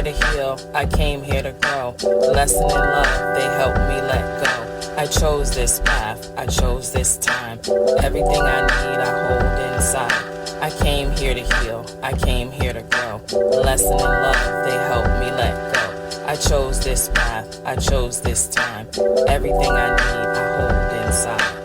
here to heal, I came here to grow. Lesson in love, they helped me let go. I chose this path, I chose this time. Everything I need, I hold inside. I came here to heal, I came here to grow. Lesson in love, they helped me let go. I chose this path, I chose this time. Everything I need, I hold inside.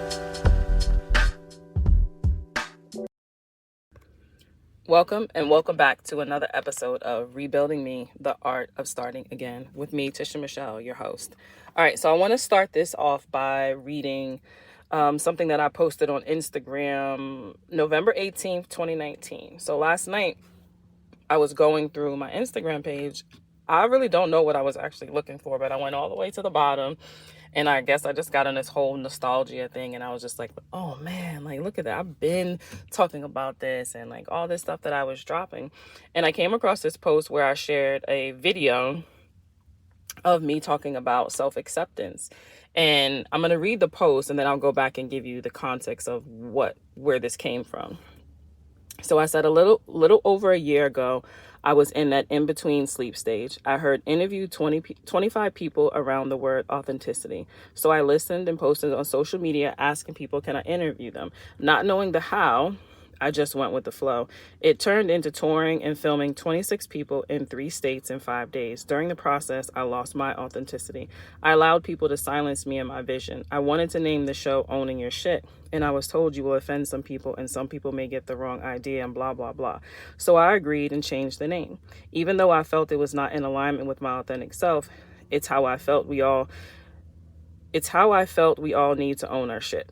Welcome and welcome back to another episode of Rebuilding Me, the Art of Starting Again, with me, Tisha Michelle, your host. All right, so I want to start this off by reading something that I posted on Instagram November 18th, 2019. So last night, I was going through my Instagram page. I really don't know what I was actually looking for, but I went all the way to the bottom. And I guess I just got on this whole nostalgia thing, and I was just like, oh man, like, look at that. I've been talking about this and like all this stuff that I was dropping. And I came across this post where I shared a video of me talking about self-acceptance. And I'm going to read the post and then I'll go back and give you the context of where this came from. So I said a little over a year ago, I was in that in-between sleep stage. I heard interview 25 people around the word authenticity. So I listened and posted on social media asking people, can I interview them? Not knowing the how, I just went with the flow. It turned into touring and filming 26 people in 3 states in 5 days. During the process, I lost my authenticity. I allowed people to silence me and my vision. I wanted to name the show Owning Your Shit, and I was told you will offend some people and some people may get the wrong idea and blah, blah, blah. So I agreed and changed the name. Even though I felt it was not in alignment with my authentic self, it's how I felt we all need to own our shit,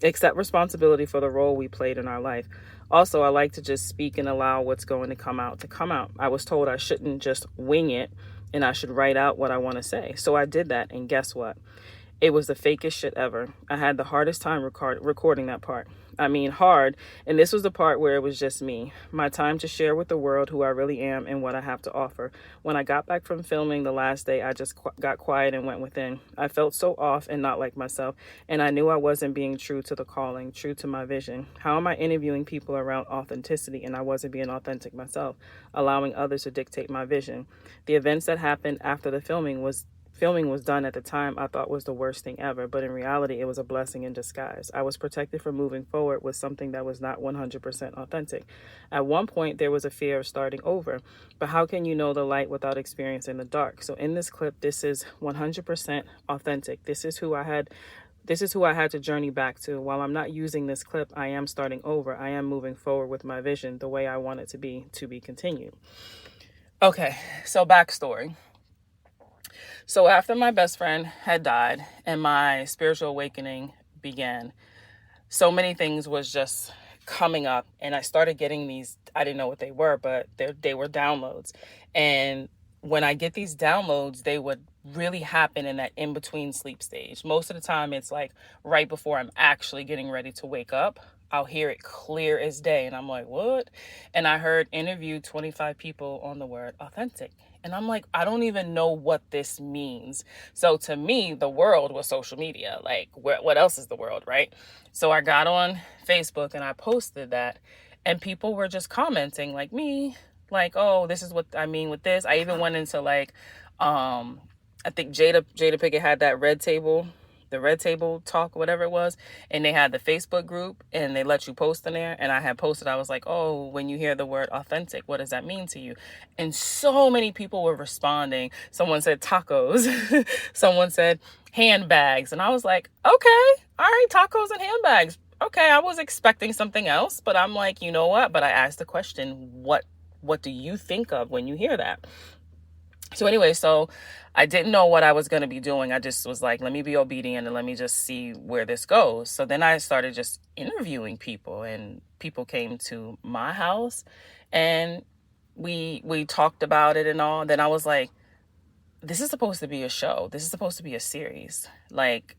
accept responsibility for the role we played in our life. Also, I like to just speak and allow what's going to come out. I was told I shouldn't just wing it and I should write out what I want to say. So I did that, and guess what? It was the fakest shit ever. I had the hardest time recording that part. I mean, hard. And this was the part where it was just me. My time to share with the world who I really am and what I have to offer. When I got back from filming the last day, I just got quiet and went within. I felt so off and not like myself. And I knew I wasn't being true to the calling, true to my vision. How am I interviewing people around authenticity and I wasn't being authentic myself, allowing others to dictate my vision? The events that happened after the filming was done at the time I thought was the worst thing ever, but in reality, it was a blessing in disguise. I was protected from moving forward with something that was not 100% authentic. At one point, there was a fear of starting over, but how can you know the light without experiencing the dark? So in this clip, this is 100% authentic. This is who I had to journey back to. While I'm not using this clip, I am starting over. I am moving forward with my vision the way I want it to be continued. Okay, so backstory. So after my best friend had died and my spiritual awakening began, so many things was just coming up, and I started getting these, I didn't know what they were, but they were downloads. And when I get these downloads, they would really happen in that in-between sleep stage. Most of the time, it's like right before I'm actually getting ready to wake up. I'll hear it clear as day. And I'm like, what? And I heard interview 25 people on the word authentic. And I'm like, I don't even know what this means. So to me, the world was social media. Like, what else is the world, right? So I got on Facebook and I posted that. And people were just commenting like me, like, oh, this is what I mean with this. I even went into like, I think Jada Pinkett had that the Red Table Talk, whatever it was. And they had the Facebook group and they let you post in there. And I had posted, I was like, oh, when you hear the word authentic, what does that mean to you? And so many people were responding. Someone said tacos. Someone said handbags. And I was like, okay, all right, tacos and handbags. Okay, I was expecting something else, but I'm like, you know what? But I asked the question, what do you think of when you hear that? So anyway, so I didn't know what I was going to be doing. I just was like, let me be obedient and let me just see where this goes. So then I started just interviewing people, and people came to my house and we talked about it and all. Then I was like, this is supposed to be a show. This is supposed to be a series. Like,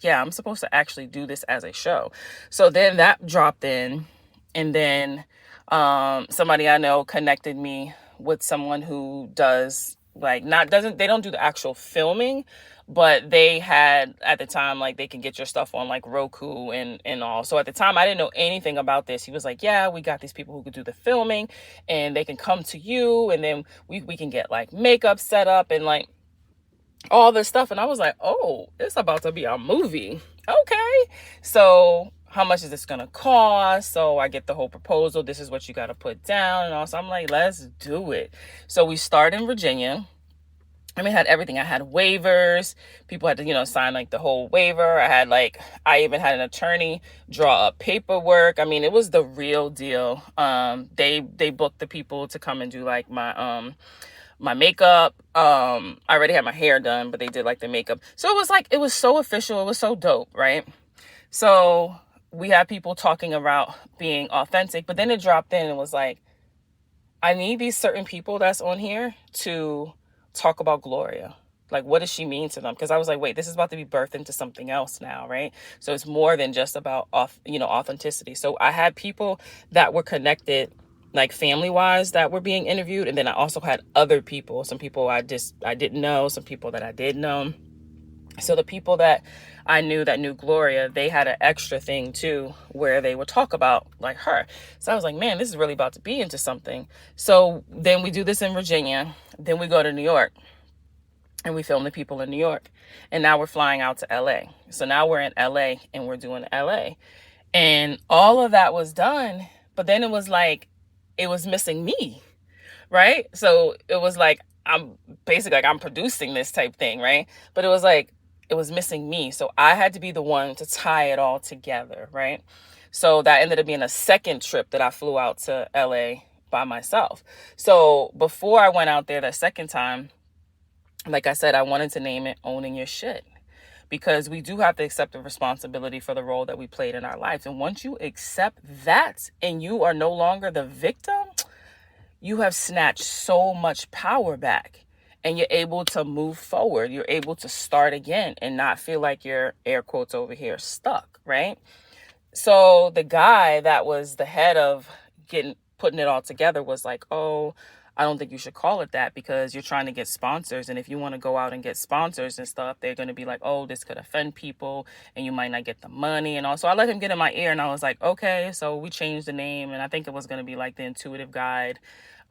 yeah, I'm supposed to actually do this as a show. So then that dropped in, and then somebody I know connected me with someone who does they don't do the actual filming, but they had at the time, like, they can get your stuff on like Roku and all. So at the time I didn't know anything about this. He was like, yeah, we got these people who could do the filming and they can come to you, and then we can get like makeup set up and like all this stuff. And I was like, oh, it's about to be a movie. Okay. So how much is this going to cost? So I get the whole proposal. This is what you got to put down. And also I'm like, let's do it. So we start in Virginia. I mean, I had everything. I had waivers. People had to, sign like the whole waiver. I even had an attorney draw up paperwork. I mean, it was the real deal. They booked the people to come and do like my makeup. I already had my hair done, but they did like the makeup. So it was so official. It was so dope, right? So we had people talking about being authentic, but then it dropped in and was like, I need these certain people that's on here to talk about Gloria. Like, what does she mean to them? Because I was like, wait, this is about to be birthed into something else now, right? So it's more than just about authenticity. So I had people that were connected, like family wise, that were being interviewed, and then I also had other people, some people I didn't know, some people that I did know. So the people that I knew that knew Gloria, they had an extra thing too, where they would talk about like her. So I was like, man, this is really about to be into something. So then we do this in Virginia. Then we go to New York and we film the people in New York. And now we're flying out to LA. So now we're in LA and we're doing LA. And all of that was done. But then it was like, it was missing me, right? So it was like, I'm basically like, I'm producing this type thing, right? But it was like, it was missing me. So I had to be the one to tie it all together, right? So that ended up being a second trip that I flew out to LA by myself. So before I went out there that second time, like I said, I wanted to name it Owning Your Shit, because we do have to accept the responsibility for the role that we played in our lives. And once you accept that and you are no longer the victim, you have snatched so much power back and you're able to move forward. You're able to start again and not feel like you're, air quotes over here, stuck, right? So the guy that was the head of putting it all together was like, oh, I don't think you should call it that because you're trying to get sponsors. And if you want to go out and get sponsors and stuff, they're going to be like, oh, this could offend people and you might not get the money. And also I let him get in my ear and I was like, okay, so we changed the name. And I think it was going to be like the Intuitive Guide,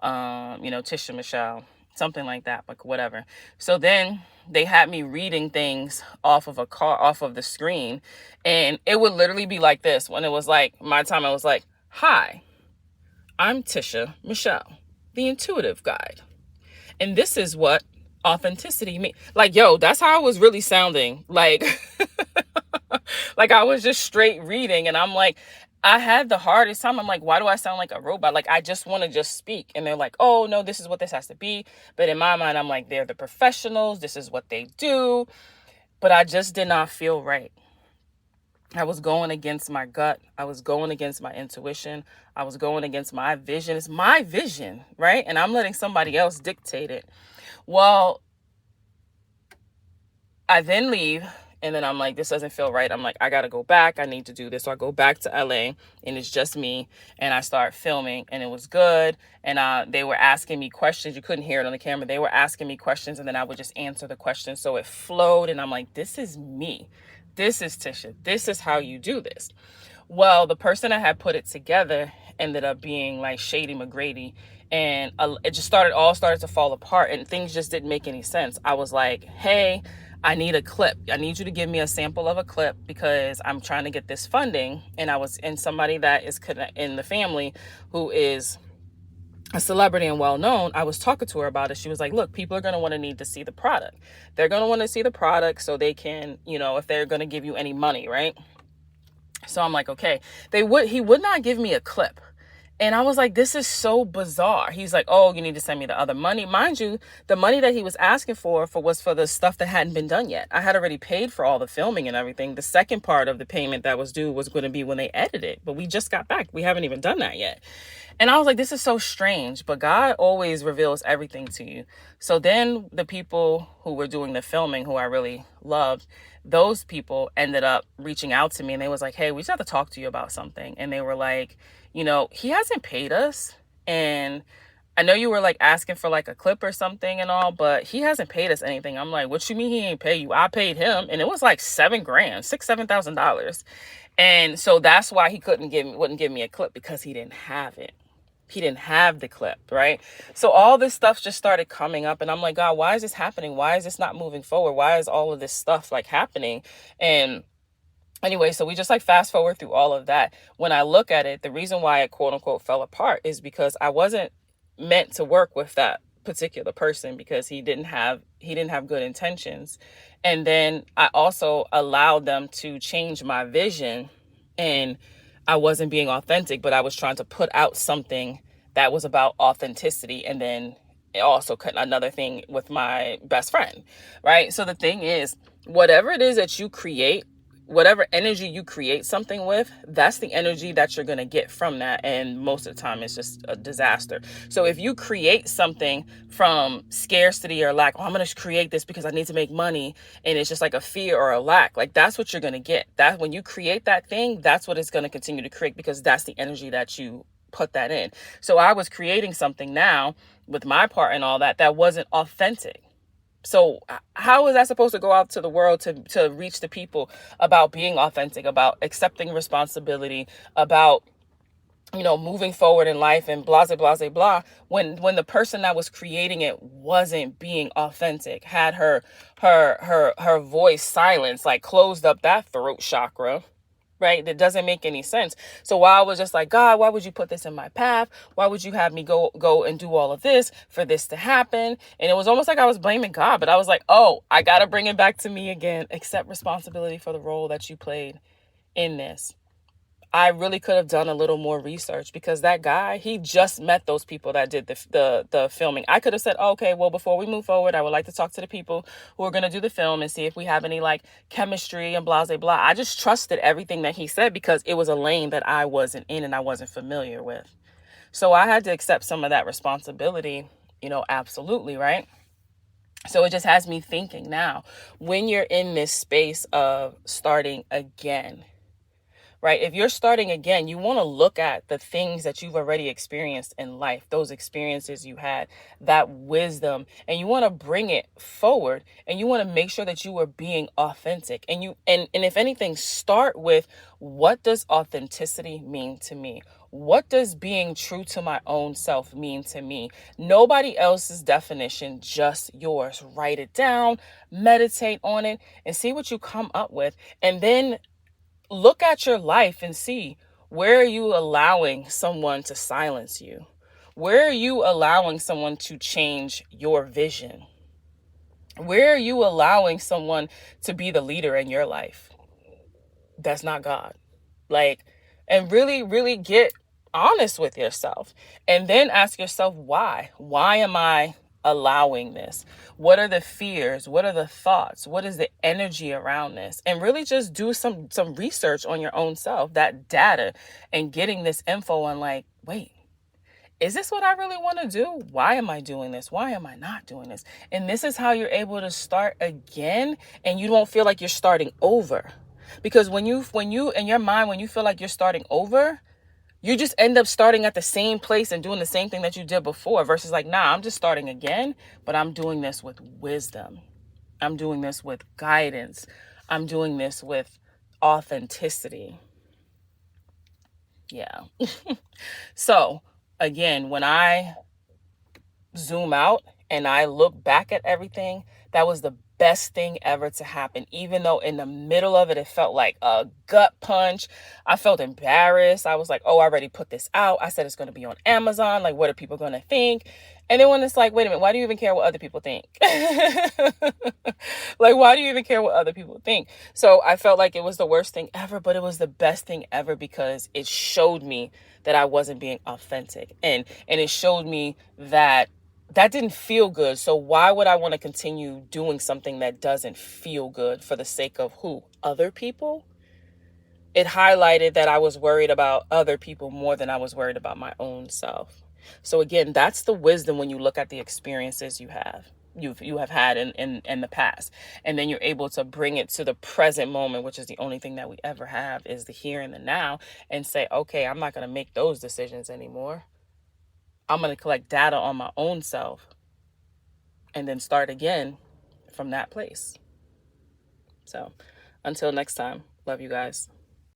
Tisha Michelle, something like that, like whatever. So then they had me reading things off of the screen, and it would literally be like this. When it was like my time, I was like, hi, I'm Tisha Michelle, the Intuitive Guide. And this is what authenticity means. Like, yo, that's how I was really sounding. Like, like I was just straight reading, and I'm like, I had the hardest time. I'm like, why do I sound like a robot? Like, I just want to just speak. And they're like, oh, no, this is what this has to be. But in my mind, I'm like, they're the professionals. This is what they do. But I just did not feel right. I was going against my gut. I was going against my intuition. I was going against my vision. It's my vision, right? And I'm letting somebody else dictate it. Well, I then leave. And then I'm like, this doesn't feel right. I'm like, I got to go back. I need to do this. So I go back to LA and it's just me. And I start filming and it was good. And they were asking me questions. You couldn't hear it on the camera. They were asking me questions and then I would just answer the questions. So it flowed and I'm like, this is me. This is Tisha. This is how you do this. Well, the person that had put it together ended up being like Shady McGrady. And it just started to fall apart and things just didn't make any sense. I was like, hey, I need a clip. I need you to give me a sample of a clip because I'm trying to get this funding. And I was in somebody that is in the family who is a celebrity and well-known. I was talking to her about it. She was like, look, people are going to want to need to see the product. They're going to want to see the product so they can, if they're going to give you any money, right? So I'm like, okay. He would not give me a clip. And I was like, this is so bizarre. He's like, oh, you need to send me the other money. Mind you, the money that he was asking for was for the stuff that hadn't been done yet. I had already paid for all the filming and everything. The second part of the payment that was due was going to be when they edited it. But we just got back. We haven't even done that yet. And I was like, this is so strange. But God always reveals everything to you. So then the people who were doing the filming, who I really loved, those people ended up reaching out to me. And they was like, hey, we just have to talk to you about something. And they were like, he hasn't paid us. And I know you were like asking for like a clip or something and all, but he hasn't paid us anything. I'm like, what you mean he ain't pay you? I paid him, and it was like $7,000, $7,000. And so that's why he wouldn't give me a clip, because he didn't have it. He didn't have the clip, right? So all this stuff just started coming up, and I'm like, God, why is this happening? Why is this not moving forward? Why is all of this stuff like happening? And anyway, so we just like fast forward through all of that. When I look at it, the reason why it quote unquote fell apart is because I wasn't meant to work with that particular person, because he didn't have good intentions. And then I also allowed them to change my vision, and I wasn't being authentic, but I was trying to put out something that was about authenticity. And then it also cut another thing with my best friend, right? So the thing is, whatever it is that you create, whatever energy you create something with, that's the energy that you're going to get from that. And most of the time it's just a disaster. So if you create something from scarcity or lack, oh, I'm going to create this because I need to make money, and it's just like a fear or a lack, like that's what you're going to get. That when you create that thing, that's what it's going to continue to create, because that's the energy that you put that in. So I was creating something now with my part and all that wasn't authentic. So how is that supposed to go out to the world to reach the people about being authentic, about accepting responsibility, about, you know, moving forward in life and blah, blah, blah, blah, when the person that was creating it wasn't being authentic, had her voice silenced, like closed up that throat chakra, right? That doesn't make any sense. So while I was just like, God, why would you put this in my path? Why would you have me go and do all of this for this to happen? And it was almost like I was blaming God, but I was like, oh, I got to bring it back to me again. Accept responsibility for the role that you played in this. I really could have done a little more research, because that guy, he just met those people that did the filming. I could have said, oh, okay, well, before we move forward, I would like to talk to the people who are going to do the film and see if we have any like chemistry and blah, blah, blah. I just trusted everything that he said, because it was a lane that I wasn't in and I wasn't familiar with. So I had to accept some of that responsibility, you know, absolutely, right? So it just has me thinking now, when you're in this space of starting again, right? If you're starting again, you want to look at the things that you've already experienced in life, those experiences you had, that wisdom, and you want to bring it forward, and you want to make sure that you are being authentic. And if anything, start with, what does authenticity mean to me? What does being true to my own self mean to me? Nobody else's definition, just yours. Write it down, meditate on it, and see what you come up with. And then look at your life and see, where are you allowing someone to silence you? Where are you allowing someone to change your vision? Where are you allowing someone to be the leader in your life? That's not God. Like, and really, really get honest with yourself, and then ask yourself, why? Why am I allowing this? What are the fears? What are the thoughts? What is the energy around this? And really just do some research on your own self, that data, and getting this info on like, wait, is this what I really want to do? Why am I doing this? Why am I not doing this? And this is how you're able to start again, and you don't feel like you're starting over. Because when you in your mind, when you feel like you're starting over, you just end up starting at the same place and doing the same thing that you did before, versus like, nah, I'm just starting again, but I'm doing this with wisdom. I'm doing this with guidance. I'm doing this with authenticity. Yeah. So again, when I zoom out and I look back at everything, that was the best thing ever to happen. Even though in the middle of it, it felt like a gut punch. I felt embarrassed. I was like, oh, I already put this out. I said it's going to be on Amazon. Like, what are people going to think? And then when it's like, wait a minute, why do you even care what other people think? Like, why do you even care what other people think? So I felt like it was the worst thing ever, but it was the best thing ever, because it showed me that I wasn't being authentic. And it showed me that didn't feel good. So why would I want to continue doing something that doesn't feel good for the sake of who? Other people? It highlighted that I was worried about other people more than I was worried about my own self. So again, that's the wisdom when you look at the experiences you have had in the past. And then you're able to bring it to the present moment, which is the only thing that we ever have, is the here and the now, and say, okay, I'm not going to make those decisions anymore. I'm going to collect data on my own self and then start again from that place. So until next time, love you guys.